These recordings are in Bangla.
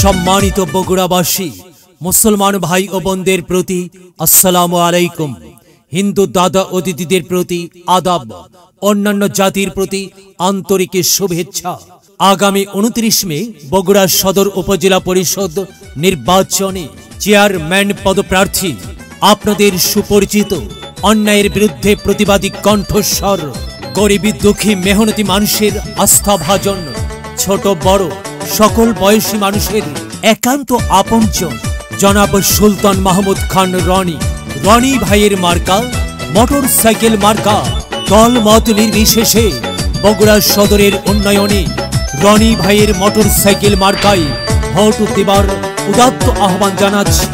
সম্মানিত বগুড়াবাসী মুসলমান ভাই ও বোনদের প্রতি আসসালামু আলাইকুম। হিন্দু দাদা অতিথিদের প্রতি আদাব, অন্যান্য জাতির প্রতি আন্তরিক শুভেচ্ছা। আগামী 29 মে বগুড়া সদর উপজেলা পরিষদ নির্বাচনে চেয়ারম্যান পদপ্রার্থী আপনাদের সুপরিচিত অন্যায়ের বিরুদ্ধে প্রতিবাদী কণ্ঠস্বর, গরিবী দুঃখী মেহনতি মানুষের আস্থাভাজন, ছোট বড় সকল বয়সী মানুষের একান্ত আপনজন জনাব সুলতান মাহমুদ খান রনি ভাইয়ের মার্কা মোটর সাইকেল মার্কা। দল মত নির্বিশেষে বগুড়া সদরের উন্নয়নে রনি ভাইয়ের মোটর সাইকেল মার্কায় ভোট দেবার উদাত্ত আহ্বান জানাচ্ছি।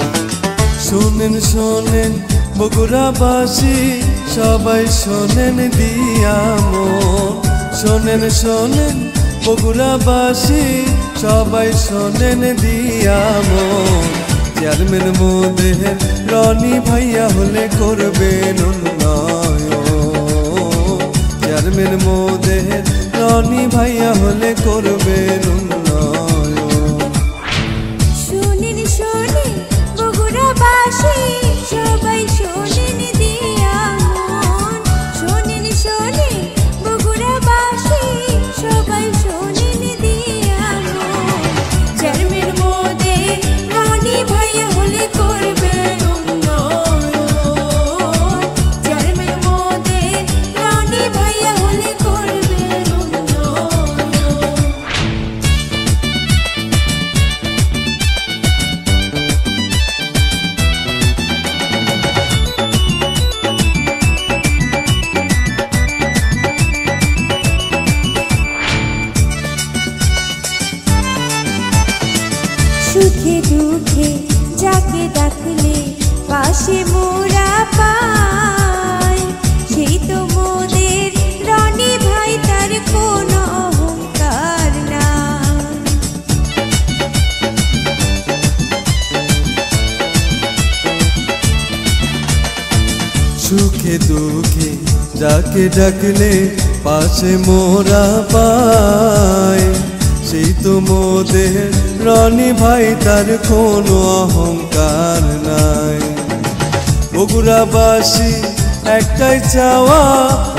শোনেন শোনেন বগুড়াবাসী সবাই শোনেন দিয়া মন, শোনেন শোনেন বগুড়াবাসী সবাই শোনেন দিয়া মন। চেয়ারম্যান মোদের রনি ভাইয়া হলে করবেন উন্নয়ন, চেয়ারম্যান মোদের রনি ভাইয়া হলে করবেন উন্নয়ন। শোনেন শোনেন বগুড়াবাসী সবাই শোনেন দিয়া মন, শোনেন শোনেন বগুড়াবাসী সবাই শোনেন দিয়া মন। চেয়ারম্যান মোদের রনি ভাইয়া হলে করবেন উন্নয়ন, চেয়ারম্যান মোদের রনি ভাইয়া হলে করবেন উন্নয়ন। সুখে দুঃখে যাকে ডাকলে পাশে মোরা পাই, সেই তো মোদের রনি ভাই, তার কোনো অহংকার নাই। সুখে দুঃখে যাকে ডাকলে পাশে মোরা পায়, সেই তো মোদের রনি ভাই, তার কোনো অহংকার নাই। বগুড়াবাসী একটাই চাওয়া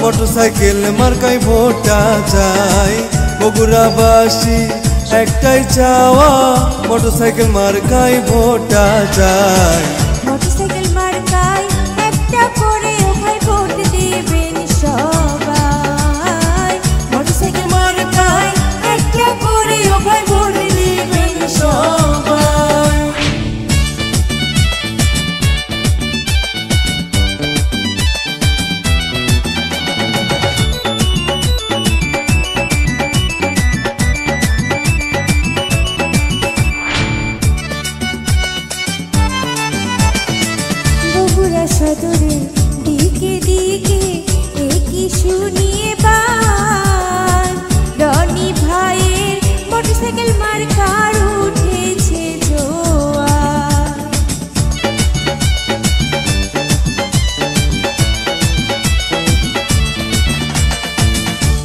মোটরসাইকেল মার্কায় ভোটটা চাই। বগুড়াবাসী একটাই চাওয়া মোটরসাইকেল মার্কায় ভোটটা চাই। মোটরসাইকেল মার্কায় একটা করে ভাই ভোট দিবেন সবাই, মোটরসাইকেল মার্কায় একটা করে ভাই ভোট দিবেন সবাই। বগুড়া সদরে দিকে দিকে একই শুনিয়ে বান, রনি ভাইয়ের মোটরসাইকেল মার্কার উঠেছে জোয়ার।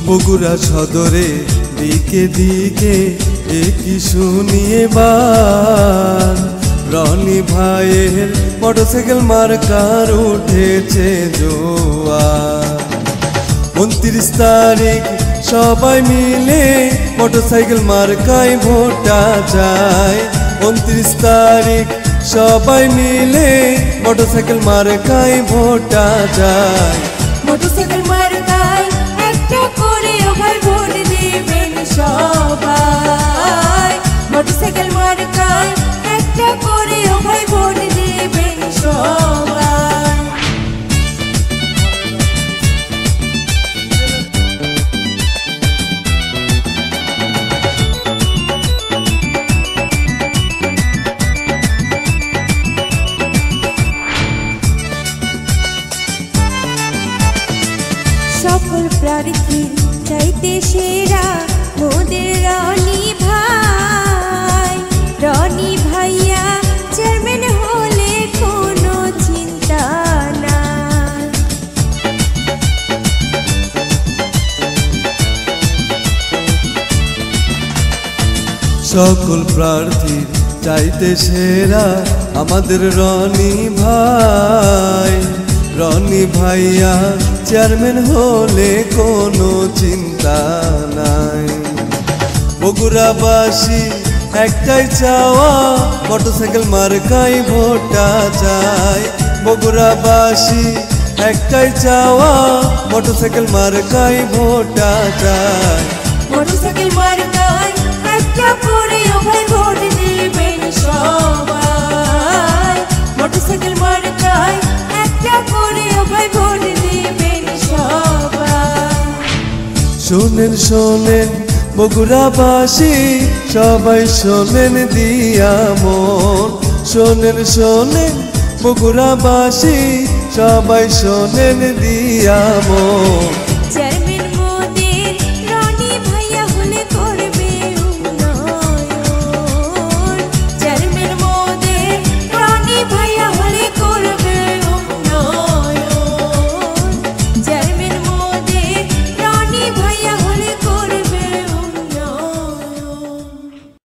বগুড়া সদরে দিকে দিকে একই শুনিয়ে বার, রনি ভাইয়ের মোটরসাইকেল মার্কার উঠেছে জোয়ার। 29 তারিখ সবাই মিলে মোটরসাইকেল মার্কায় ভোটটা যায়। 29 তারিখ সবাই মিলে মোটরসাইকেল মার্কায় ভোটটা যায়। মোটরসাইকেল মার্কায় একটা করে ভাই ভোট দিবেন সবাই, মোটরসাইকেল মার্কায় একটা করে ভাই ভোট দিবেন সবাই। সকল প্রার্থী চাইতে সেরা মোদের রনি ভাই, রনি ভাইয়া চেয়ারম্যান হলে কোনো চিন্তা নাই। সকল প্রার্থীর চাইতে সেরা আমাদের রনি ভাই। রনি ভাইয়া চেয়ারম্যান হলে কোনো চিন্তা নাই। বগুড়াবাসী একটাই চাওয়া, মোটরসাইকেল মার্কাই ভোটটা চাই। বগুড়াবাসী একটাই চাওয়া, মোটরসাইকেল মার্কাই ভোটটা চাই। মোটরসাইকেল মার্কায় একটা করে ভাই ভোট দিবেন সবাই। মোটরসাইকেল মার্কায় একটা করে ভাই ভোট দিবেন সবাই। শোনেন শোনেন বগুড়াবাসী, সবাই শোনেন দিয়া মন। শোনেন শোনেন বগুড়াবাসী, সবাই শোনেন দিয়া মন।